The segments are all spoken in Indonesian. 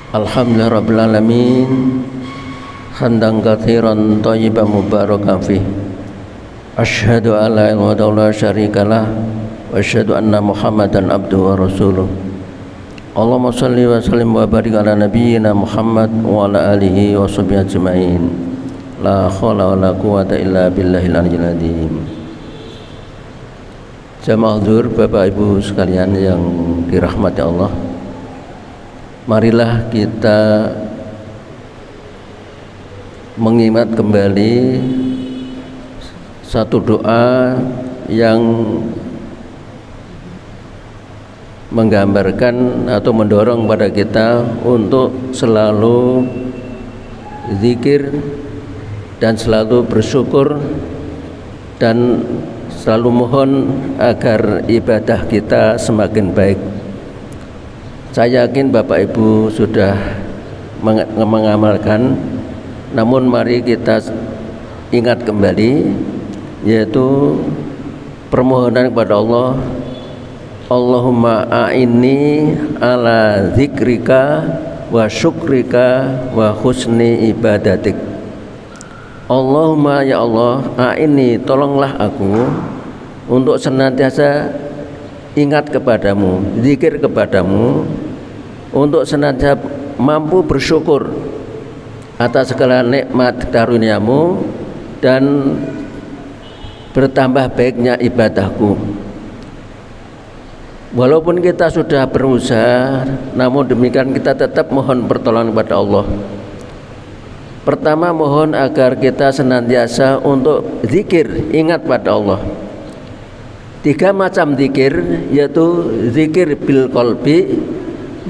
Alhamdulillah Rabbil Alamin, hamdan katsiran thayyiban mubarakan fih. Asyhadu an la ilaha illallah syarikalah wa asyhadu anna Muhammadan abduhu wa rasuluh. Allahumma shalli wa sallim wa barik ala nabiyyina Muhammad wa ala alihi wa sahbihi ajmain. La haula wa la quwwata illa billahil aliyyil azim. Jamaah huzur, Bapak Ibu sekalian yang dirahmati Allah, marilah kita mengingat kembali satu doa yang menggambarkan atau mendorong pada kita untuk selalu zikir dan selalu bersyukur dan selalu mohon agar ibadah kita semakin baik. Saya yakin Bapak Ibu sudah mengamalkan, namun mari kita ingat kembali, yaitu permohonan kepada Allah, Allahumma a'inni ala zikrika wa syukrika wa husni ibadatik. Allahumma ya Allah, a'inni, tolonglah aku untuk senantiasa ingat kepadamu, zikir kepadamu, untuk senantiasa mampu bersyukur atas segala nikmat karuniamu dan bertambah baiknya ibadahku. Walaupun kita sudah berusaha, namun demikian kita tetap mohon pertolongan kepada Allah. Pertama, mohon agar kita senantiasa untuk zikir, ingat pada Allah. 3 macam zikir, yaitu zikir bil qalbi,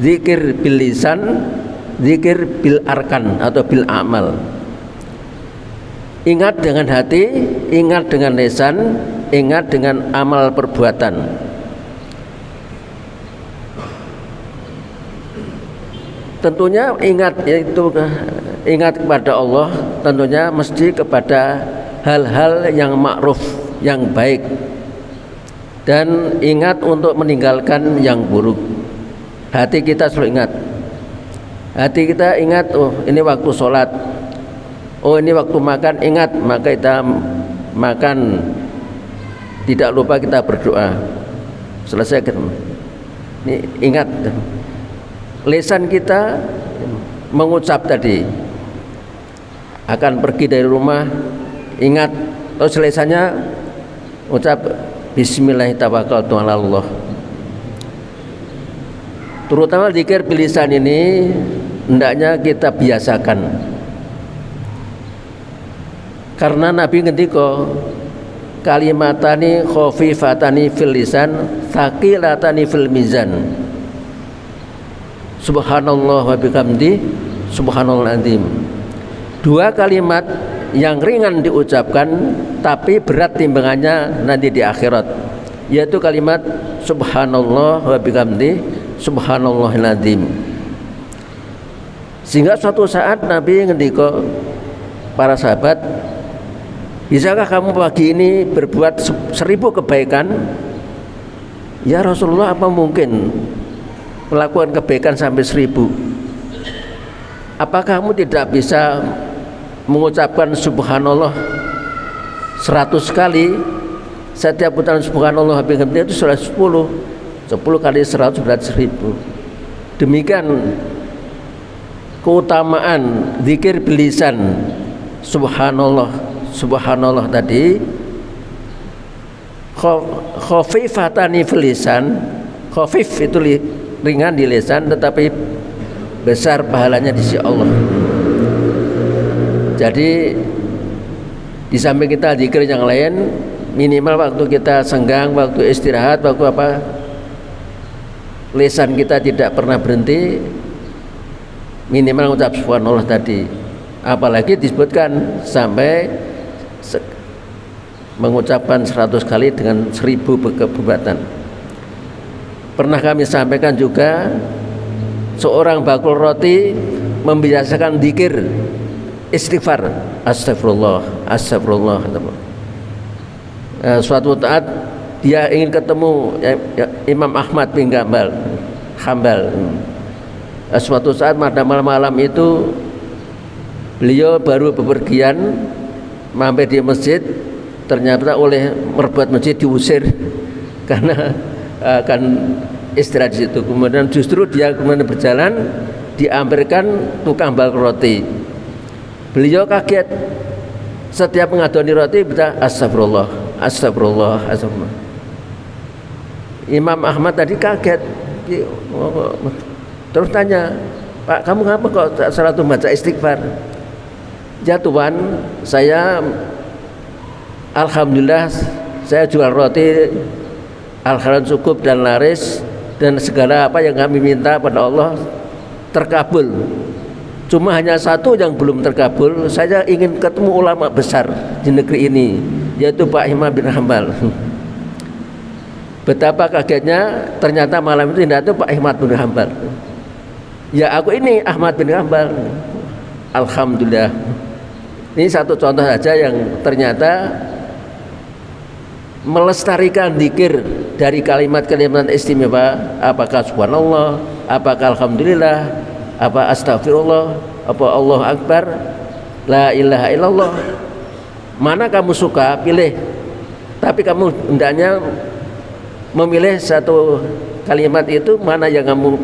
zikir bil lisan, zikir bil arkan atau bil amal. Ingat dengan hati, ingat dengan lisan, ingat dengan amal perbuatan. Tentunya ingat kepada Allah, tentunya mesti kepada hal-hal yang ma'ruf, yang baik, dan ingat untuk meninggalkan yang buruk. Hati kita selalu ingat. Hati kita ingat, oh ini waktu sholat, oh ini waktu makan, ingat, maka kita makan, tidak lupa kita berdoa. Selesai kan? Ini ingat. Lisan kita mengucap tadi, akan pergi dari rumah, ingat, terus lisannya ucap Bismillahirrahmanirrahim. Terutama zikir bilisan ini hendaknya kita biasakan, karena Nabi ngendika kalimatani khafifatani fil lisan thaqilatani fil mizan. Subhanallah wa bihamdi subhanallahil azim. 2 kalimat yang ringan diucapkan tapi berat timbangannya nanti di akhirat, yaitu kalimat subhanallah wa bihamdi subhanallahil azim. Sehingga suatu saat Nabi ngendika para sahabat, bisakah kamu pagi ini berbuat 1000 kebaikan? Ya Rasulullah, apa mungkin melakukan kebaikan sampai 1000? Apakah kamu tidak bisa mengucapkan subhanallah 100 kali? Setiap putaran subhanallah itu sudah 10 kali 100 berarti 1000. Demikian keutamaan zikir bilisan subhanallah tadi. Khafifatani fil lisan, khafif itu ringan di lisan tetapi besar pahalanya di sisi Allah. Jadi di samping kita zikir yang lain, minimal waktu kita senggang, waktu istirahat, waktu apa, lisan kita tidak pernah berhenti, minimal mengucap subhanallah tadi. Apalagi disebutkan sampai mengucapkan 100 kali dengan 1000 perbuatan. Pernah kami sampaikan juga, seorang bakul roti membiasakan zikir istighfar, astagfirullah. Suatu saat dia ingin ketemu Imam Ahmad bin Hambal. Suatu saat pada malam-malam itu beliau baru bepergian mampir di masjid, ternyata oleh merbuat masjid diusir karena akan istirahat di situ. Kemudian justru dia kemudian berjalan, diambilkan tukang bakar roti. Beliau kaget, setiap mengadoni roti bisa astagfirullah, astagfirullah, astagfirullah. Imam Ahmad tadi kaget, terus tanya, Pak, kamu ngapa kok selalu baca istighfar? Ya Tuhan, saya alhamdulillah saya jual roti, alhamdulillah cukup dan laris, dan segala apa yang kami minta pada Allah terkabul. Cuma hanya satu yang belum terkabul, saya ingin ketemu ulama besar di negeri ini, yaitu Pak Ahmad bin Hanbal. Betapa kagetnya, ternyata malam itu tidak itu Pak Ahmad bin Hanbal. Ya aku ini Ahmad bin Hanbal. Alhamdulillah. Ini satu contoh saja yang ternyata melestarikan zikir dari kalimat-kalimat istimewa, apakah subhanallah, apakah alhamdulillah, apa astagfirullah, apa Allah akbar, la ilaha illallah. Mana kamu suka pilih, tapi kamu hendaknya memilih satu kalimat itu mana yang kamu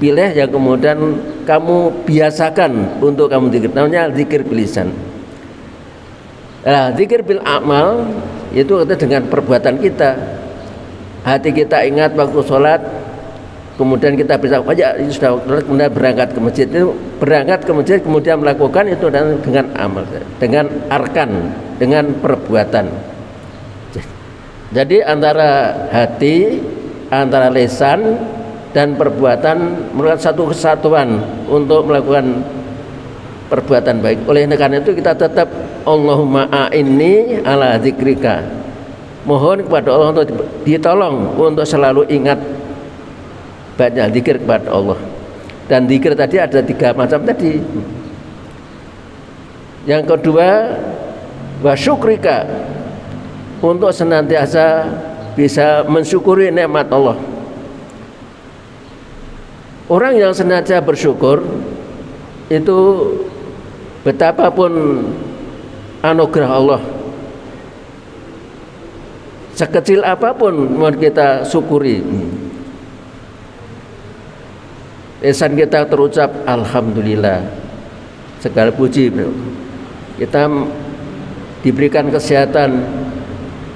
pilih, yang kemudian kamu biasakan untuk kamu zikir, namanya zikir bil lisan. Nah, zikir bil amal itu dengan perbuatan kita, hati kita ingat waktu sholat, kemudian kita bisa aja sudah kemudian berangkat ke masjid, itu berangkat ke masjid kemudian melakukan itu dengan amal, dengan arkan, dengan perbuatan. Jadi antara hati, antara lisan dan perbuatan merupakan satu kesatuan untuk melakukan perbuatan baik. Oleh karena itu kita tetap Allahumma a'inni ala zikrika, mohon kepada Allah untuk ditolong untuk selalu ingat banyak zikir kepada Allah. Dan zikir tadi ada 3 macam tadi. Yang kedua, wa syukrika, untuk senantiasa bisa mensyukuri nikmat Allah. Orang yang senantiasa bersyukur itu betapapun anugerah Allah, sekecil apapun mau kita syukuri, lisan kita terucap alhamdulillah, segala puji. Kita diberikan kesehatan,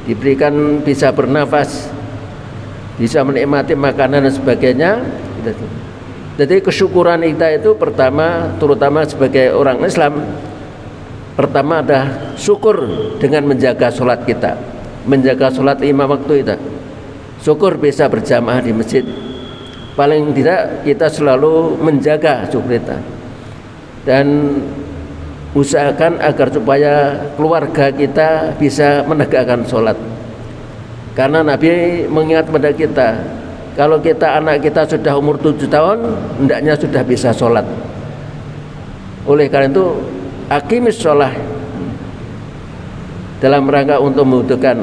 diberikan bisa bernafas, bisa menikmati makanan dan sebagainya. Jadi kesyukuran kita itu pertama, terutama sebagai orang Islam, pertama ada syukur dengan menjaga sholat kita, menjaga sholat 5 waktu itu. Syukur bisa berjamaah di masjid, paling tidak kita selalu menjaga syukur kita, dan usahakan agar supaya keluarga kita bisa menegakkan sholat. Karena Nabi mengingat pada kita, kalau kita anak kita sudah umur 7 tahun, hendaknya sudah bisa sholat. Oleh karena itu, aqimis sholat dalam rangka untuk membutuhkan,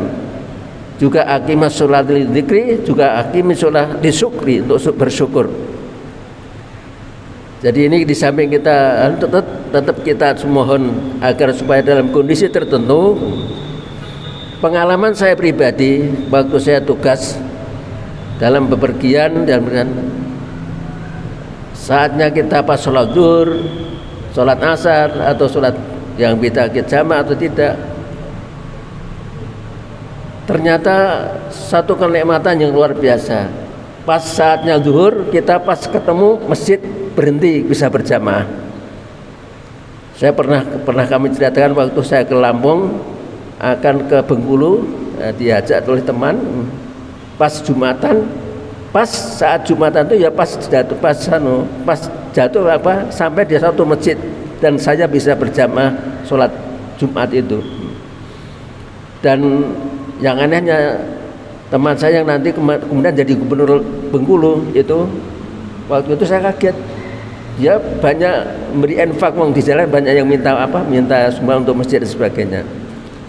juga aqimas sholat li dzikri, juga aqimis sholat li syukri, untuk bersyukur. Jadi ini di samping kita tetap kita mohon agar supaya dalam kondisi tertentu. Pengalaman saya pribadi waktu saya tugas dalam bepergian, dan saatnya kita pas sholat zuhur, sholat asar, atau sholat yang kita jamaah atau tidak, ternyata satu kenikmatan yang luar biasa. Pas saatnya zuhur, kita pas ketemu masjid berhenti bisa berjamaah. Saya pernah kami ceritakan waktu saya ke Lampung akan ke Bengkulu, diajak oleh teman. Pas Jumatan, pas saat Jumatan itu ya pas jatuh apa sampai di satu masjid, dan saya bisa berjamaah sholat Jumat itu. Dan yang anehnya, teman saya yang nanti kemudian jadi gubernur Bengkulu itu, waktu itu saya kaget, dia banyak memberi infak, di jalan banyak yang minta sumbang untuk masjid dan sebagainya.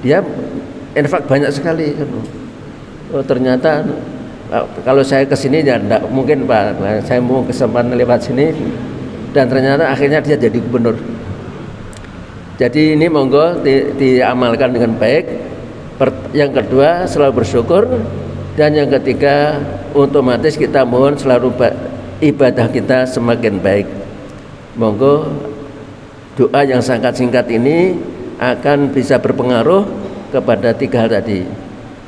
Dia infak banyak sekali. Oh, ternyata Kalau saya ke sini ya enggak mungkin Pak. Saya mau kesempatan lewat sini dan ternyata akhirnya dia jadi gubernur. Jadi ini monggo diamalkan dengan baik. Yang kedua selalu bersyukur, dan yang ketiga otomatis kita mohon selalu ibadah kita semakin baik. Monggo doa yang sangat singkat ini akan bisa berpengaruh kepada tiga hal tadi.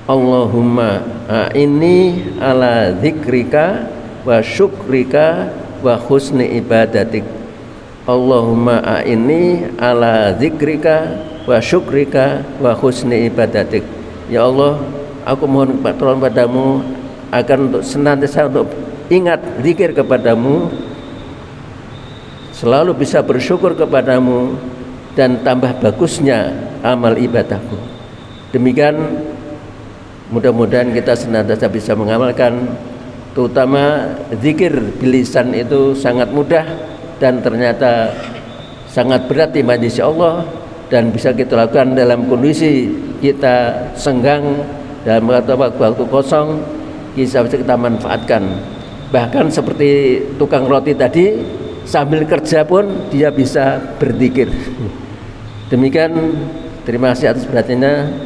Allahumma a'inni ala dzikrika wa syukrika wa husni ibadatik. Allahumma a'inni ala dzikrika wa syukrika wa husni ibadatik. Ya Allah, aku mohon tolong padamu agar untuk senantiasa untuk ingat zikir kepadamu, selalu bisa bersyukur kepadamu, dan tambah bagusnya amal ibadahku. Demikian mudah-mudahan kita senantiasa bisa mengamalkan, terutama zikir bilisan itu sangat mudah dan ternyata sangat berat di majelis Allah, dan bisa kita lakukan dalam kondisi kita senggang, dalam waktu kosong bisa kita manfaatkan. Bahkan seperti tukang roti tadi, sambil kerja pun dia bisa berzikir. Demikian, terima kasih atas perhatiannya.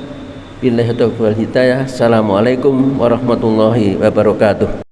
Billahi taufiq wal hidayah. Assalamualaikum warahmatullahi wabarakatuh.